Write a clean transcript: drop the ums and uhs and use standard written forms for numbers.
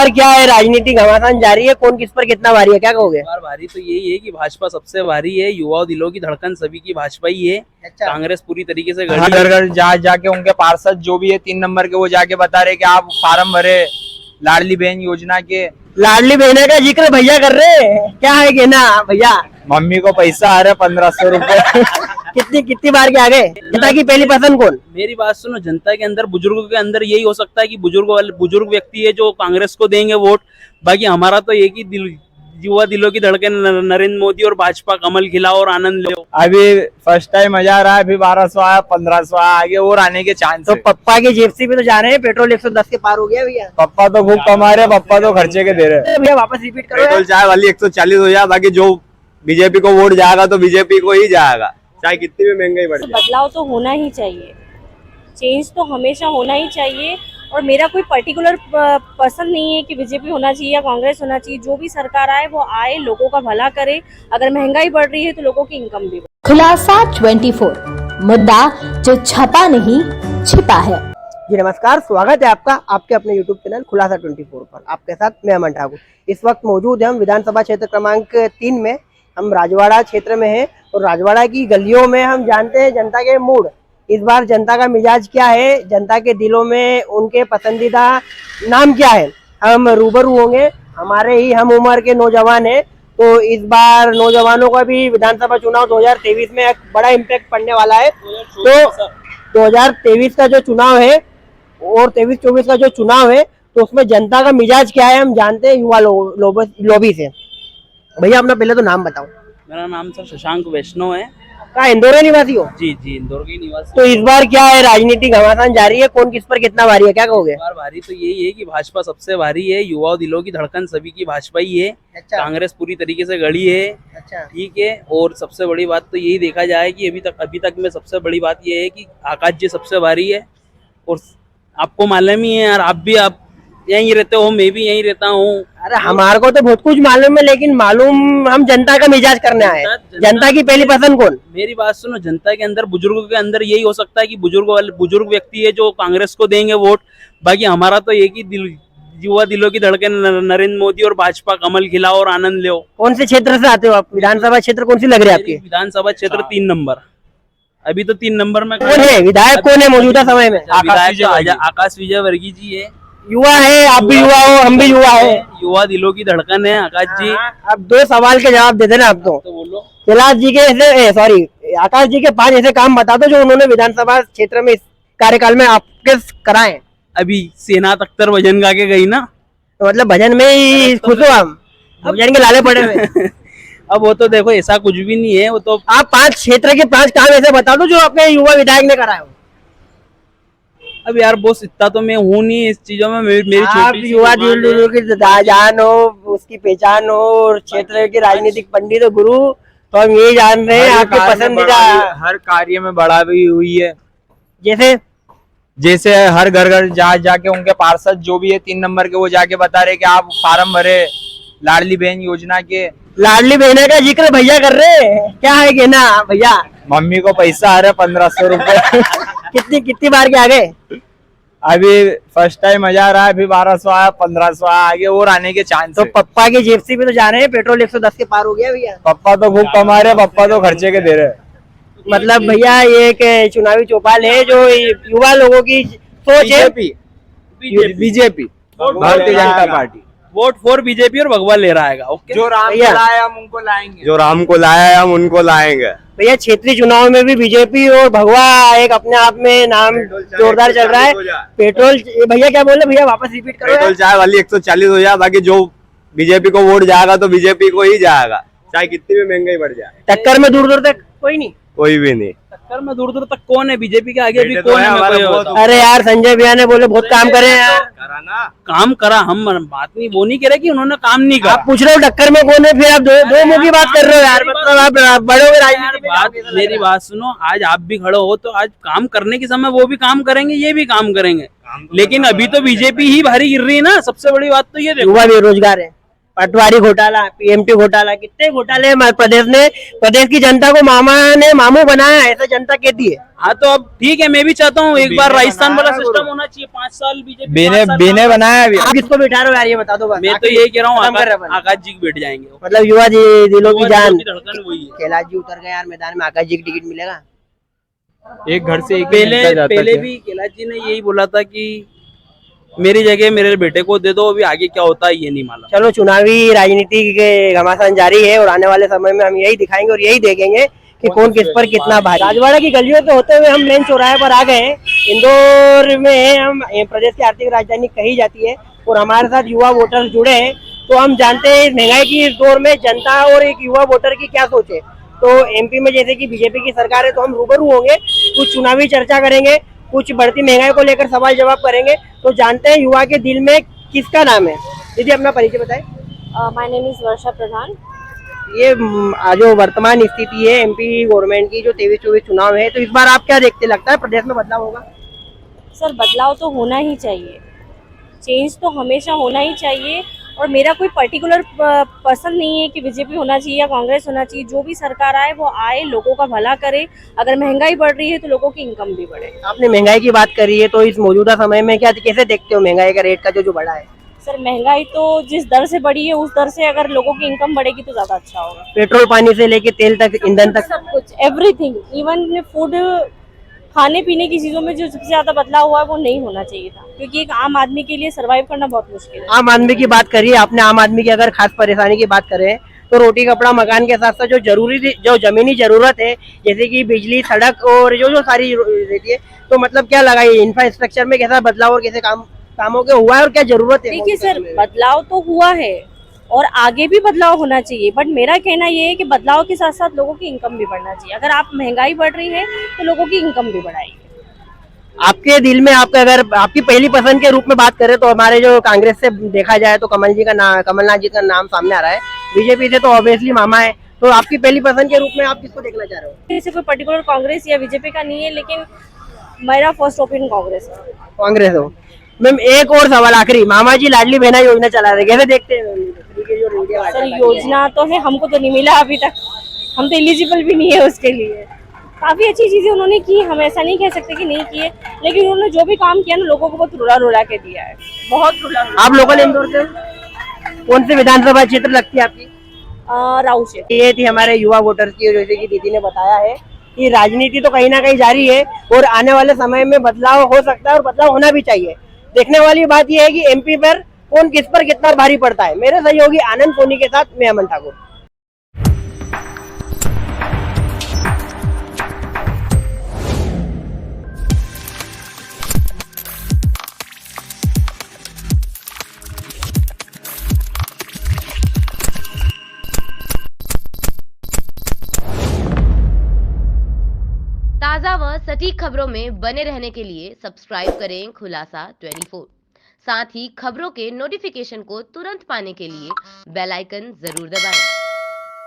बार क्या है, राजनीति घमासान जारी है, कौन किस पर कितना भारी है, क्या कहोगे? इस बार भारी तो यही है कि भाजपा सबसे भारी है। युवा दिलों की धड़कन सभी की भाजपा ही है। अच्छा। कांग्रेस पूरी तरीके से घर घर घर जाके उनके पार्षद जो भी है 3 नंबर के, वो जाके बता रहे कि आप फार्म भरे लाडली बहन योजना के। लाडली बहना का जिक्र भैया कर रहे हैं, क्या है कहना भैया? मम्मी को पैसा आ रहा है 1500 रुपए। कितनी बार के आ गए? जनता की पहली पसंद कौन? मेरी बात सुनो, जनता के अंदर, बुजुर्गों के अंदर यही हो सकता है कि बुजुर्ग व्यक्ति है जो कांग्रेस को देंगे वोट। बाकी हमारा तो एक ही युवा दिलों की धड़कन नरेंद्र मोदी और भाजपा, कमल खिलाओ और आनंद लो। अभी फर्स्ट टाइम मजा आ रहा है, अभी 1200 आया, 1500 आया, आगे और आने के चांस तो है। पप्पा की जेब से भी तो जा रहे हैं, पेट्रोल 110 के पार हो गया भैया। पप्पा तो खूब कमा रहे, पप्पा तो खर्चे के दे रहे। भैया वापस रिपीट करो यार। पेट्रोल चाय वाली 140 हो जाए, बाकी जो बीजेपी को वोट जाएगा तो बीजेपी को ही जाएगा, चाहे कितनी भी महंगाई बढ़ जाए। बदलाव तो होना ही चाहिए, चेंज तो हमेशा होना ही चाहिए। और मेरा कोई पर्टिकुलर पसंद नहीं है कि बीजेपी होना चाहिए या कांग्रेस होना चाहिए। जो भी सरकार आए वो आए, लोगों का भला करे। अगर महंगाई बढ़ रही है तो लोगों की इनकम भी। खुलासा 24, मुद्दा जो छपा नहीं छिपा है। जी नमस्कार, स्वागत है आपका आपके अपने YouTube चैनल खुलासा 24 पर। आपके साथ मैं अमन ठाकुर। इस वक्त मौजूद है हम विधानसभा क्षेत्र क्रमांक 3 में। हम राजवाड़ा क्षेत्र में हैं और राजवाड़ा की गलियों में हम जानते हैं जनता के मूड। इस बार जनता का मिजाज क्या है, जनता के दिलों में उनके पसंदीदा नाम क्या है, हम रूबरू होंगे। हमारे ही हम उम्र के नौजवान हैं, तो इस बार नौजवानों का भी विधानसभा चुनाव 2023 में एक बड़ा इम्पैक्ट पड़ने वाला है। तो 2023 का जो चुनाव है और 23-24 का जो चुनाव है, तो उसमें जनता का मिजाज क्या है हम जानते हैं युवा लॉबी से। भैया अपना पहले तो नाम बताओ। मेरा नाम सर शशांक वैष्णव है। कहाँ, इंदौर के निवासी हो? जी जी, इंदौर के निवासी। तो इस बार क्या है, राजनीति घमासान जारी है, कौन किस पर कितना भारी है, क्या कहोगे? इस बार भारी तो यही है कि भाजपा सबसे भारी है। युवा दिलों की धड़कन सभी की भाजपा ही है। अच्छा। कांग्रेस पूरी तरीके से गड़ी है। अच्छा। ठीक है। और सबसे बड़ी बात तो यही देखा जाए कि अभी तक में सबसे बड़ी बात यह है कि आकाश जी सबसे भारी है। और आपको मालूम ही है यार, आप यहीं रहते हो, मैं भी यहीं रहता हूँ। अरे हमारे को तो बहुत कुछ मालूम है, लेकिन मालूम हम जनता का मिजाज करने आए। जनता की पहली पसंद कौन? मेरी बात सुनो, जनता के अंदर, बुजुर्गों के अंदर यही हो सकता है कि बुजुर्ग व्यक्ति है जो कांग्रेस को देंगे वोट। बाकी हमारा तो एक ही युवा दिलों की धड़कन नरेंद्र मोदी और भाजपा, कमल खिलाओ और आनंद लो। कौन से क्षेत्र से आते हो आप? विधानसभा क्षेत्र कौन सी लग रही है आपकी? विधानसभा क्षेत्र 3 नंबर। अभी तो 3 नंबर में कौन है विधायक, कौन है मौजूदा समय में? आकाश विजयवर्गीय जी है। युवा है, आप भी युवा हो, हम भी युवा है। युवा दिलों की धड़कन है आकाश जी। अब 2 सवाल के जवाब दे देना आप तो बोलो। कैलाश जी के आकाश जी के 5 ऐसे काम बता दो जो उन्होंने विधानसभा क्षेत्र में इस कार्यकाल में आपके कराए। अभी सेना तख्तर भजन गा के गई ना, तो मतलब भजन में ही खुश हो हम? भजन के लाले पड़े हुए। अब वो तो देखो ऐसा कुछ भी नहीं है। वो तो आप 5 क्षेत्र के 5 काम ऐसे बता दो जो आपके युवा विधायक ने कराए हो। अब यार बोस, इतना तो मैं हूँ नहीं इस चीजों में। मेरी आप छोटी सी युवा दुकान है। दिलों की जान हो, उसकी पहचान हो, और क्षेत्र के राजनीतिक पंडित हो गुरु, तो हम ये जान रहे हैं आपके पसंदीदा। हर कार्य में बढ़ा भी हुई है। जैसे हर घर घर जाके उनके पार्षद जो भी है 3 नंबर के, वो जाके बता रहे कि आप फार्म भरे लाडली बहन योजना के। लाडली बहना का जिक्र भैया कर रहे हैं, क्या है कहना भैया? मम्मी को पैसा आ रहा है 1500 रुपए। कितनी बार के आ गए? अभी फर्स्ट टाइम मजा आ रहा है, अभी 1200 आया, 1500 आया, आगे और आने के चांस तो है। पप्पा की जेब से भी तो जा रहे हैं, पेट्रोल 110 के पार हो गया भैया। पप्पा तो खूब कमा रहे, पप्पा तो खर्चे के दे रहे। मतलब भैया ये एक चुनावी चौपाल है जो युवा लोगों की सोच है। BJP Bharatiya Janata party. Vote for BJP और भगवा ले रहा है। ओके। जो राम भैया। को लाया हम उनको लाएंगे, जो राम को लाया है हम उनको लाएंगे। भैया क्षेत्रीय चुनाव में भी बीजेपी और भगवा एक अपने आप में नाम जोरदार चल रहा है। पेट्रोल भैया क्या बोले भैया, वापस रिपीट करो पेट्रोल यार। चाय वाली 140 हो जाए, बाकी जो बीजेपी को वोट जाएगा तो बीजेपी को ही जाएगा, चाहे कितनी भी महंगाई बढ़ जाए। टक्कर में दूर दूर तक कोई नहीं। कोई भी नहीं। टक्कर में दूर दूर तक कौन है? बीजेपी के आगे भी बेटे कौन तो है? है मैं हमारे कोई बहुत। बताऊं। अरे यार संजय भैया ने बोले बहुत काम करे हैं यार। काम करा, हम बात नहीं, वो नहीं कह रहे कि उन्होंने काम नहीं करा। आप पूछ रहे हो टक्कर में कौन है, फिर आप दो मुंह की बात कर रहे हो यार। मतलब आप बड़े हो राजनीति में। मेरी बात सुनो, आज आप भी खड़े हो तो आज काम करने के समय वो भी काम करेंगे, ये भी काम करेंगे। लेकिन अभी तो बीजेपी ही भारी गिर रही है ना। सबसे बड़ी बात तो ये देखो, युवा बेरोजगार है, पटवारी घोटाला, पीएमटी घोटाला, कितने घोटाले हमारे प्रदेश ने, प्रदेश की जनता को मामा ने मामू बनाया, ऐसा जनता कहती है। हाँ तो अब ठीक है, मैं भी चाहता हूँ एक बार राजस्थान वाला सिस्टम होना चाहिए। 5 साल बीजेपी बीने बनाया अभी। आप किसको बिठा रहे हो यार, ये बता दो बस। मैं तो यही कह रहा खत्म कर रहे हूँ हैं। आकाश जी बैठ जाएंगे। मतलब युवा दिलों की जान, धड़कन वही है। कैलाश जी उतर गए यार मैदान में, आकाश जी की टिकट मिलेगा? एक घर से एक पहले भी कैलाश जी ने यही बोला था कि मेरी जगह मेरे बेटे को दे दो, अभी आगे क्या होता है ये नहीं मालूम। चलो, चुनावी राजनीति के घमासान जारी है और आने वाले समय में हम यही दिखाएंगे और यही देखेंगे कि कौन किस पर कितना भारी। राजवाड़ा की गलियों से होते हुए हम लेन चौराहे पर आ गए हैं। इंदौर में हम प्रदेश की आर्थिक राजधानी कही जाती है और हमारे साथ युवा वोटर जुड़े हैं, तो हम जानते हैं महंगाई की इस दौर में जनता और एक युवा वोटर की क्या सोच है। तो एमपी में जैसे कि बीजेपी की सरकार है, तो हम रूबरू होंगे, कुछ चुनावी चर्चा करेंगे, कुछ बढ़ती महंगाई को लेकर सवाल जवाब करेंगे। तो जानते हैं युवा के दिल में किसका नाम है। दीदी, अपना परिचय बताएं। माय नेम इज वर्षा प्रधान। ये जो वर्तमान स्थिति है एमपी गवर्नमेंट की, जो 23-24 चुनाव है, तो इस बार आप क्या देखते, लगता है प्रदेश में बदलाव होगा? सर, बदलाव तो होना ही चाहिए, चेंज तो हमेशा होना ही चाहिए। और मेरा कोई पर्टिकुलर पसंद नहीं है कि बीजेपी होना चाहिए या कांग्रेस होना चाहिए। जो भी सरकार आए वो आए, लोगों का भला करे। अगर महंगाई बढ़ रही है तो लोगों की इनकम भी बढ़े। आपने महंगाई की बात करी है, तो इस मौजूदा समय में क्या कैसे देखते हो महंगाई का रेट का जो बढ़ा है? सर, महंगाई तो जिस दर से बढ़ी है उस दर से अगर लोगों की इनकम बढ़ेगी तो ज्यादा अच्छा होगा। पेट्रोल पानी से लेके तेल तक, ईंधन तक, सब कुछ, एवरीथिंग, इवन फूड, खाने पीने की चीजों में जो सबसे ज्यादा बदलाव हुआ है वो नहीं होना चाहिए था, क्योंकि एक आम आदमी के लिए सरवाइव करना बहुत मुश्किल है। आम आदमी की बात करिए आपने, आम आदमी की अगर खास परेशानी की बात करें तो रोटी कपड़ा मकान के साथ साथ जो जमीनी जरूरत है, जैसे कि बिजली, सड़क और जो सारी रहती है, तो मतलब क्या लगा ये इंफ्रास्ट्रक्चर में कैसा बदलाव और कैसे कामों के हुआ है और क्या जरूरत है? देखिए सर, बदलाव तो हुआ है और आगे भी बदलाव होना चाहिए, बट मेरा कहना ये है कि बदलाव के साथ साथ लोगों की इनकम भी बढ़ना चाहिए। अगर आप महंगाई बढ़ रही है तो लोगों की इनकम भी बढ़ाइए। आपके दिल में आपका, अगर आपकी पहली पसंद के रूप में बात करें तो हमारे जो कांग्रेस से देखा जाए तो कमलनाथ जी का नाम सामने आ रहा है। बीजेपी से तो ऑब्वियसली मामा है। तो आपकी पहली पसंद के रूप में आप किसको देखना चाह रहे हो? ऐसे कोई पर्टिकुलर कांग्रेस या बीजेपी का नहीं है, लेकिन मेरा फर्स्ट ओपिनियन कांग्रेस है। कांग्रेस हो। मैम, एक और सवाल आखिरी, मामा जी लाडली बहना योजना चला रहे, कैसे देखते हैं? सर, योजना तो है, हमको तो नहीं मिला अभी तक, हम तो एलिजिबल भी नहीं है उसके लिए। काफी अच्छी चीजें उन्होंने की, हम ऐसा नहीं कह सकते कि नहीं किए, लेकिन उन्होंने जो भी काम किया ना लोगों को बहुत रुला के दिया है, बहुत रुला। आप लोकल इंदौर से कौन से विधानसभा क्षेत्र लगती है आपकी? राउ से। ये थी हमारे युवा वोटर्स की, जैसे कि दीदी ने बताया है कि राजनीति तो कहीं ना कहीं जारी है और आने वाले समय में बदलाव हो सकता है और बदलाव होना भी चाहिए। देखने वाली बात यह है कि एमपी पर कौन किस पर कितना भारी पड़ता है। मेरे सहयोगी आनंद सोनी के साथ मैं अमन ठाकुर। ताज़ा व सटीक खबरों में बने रहने के लिए सब्सक्राइब करें खुलासा 24। साथ ही खबरों के नोटिफिकेशन को तुरंत पाने के लिए बेल आइकन जरूर दबाएं।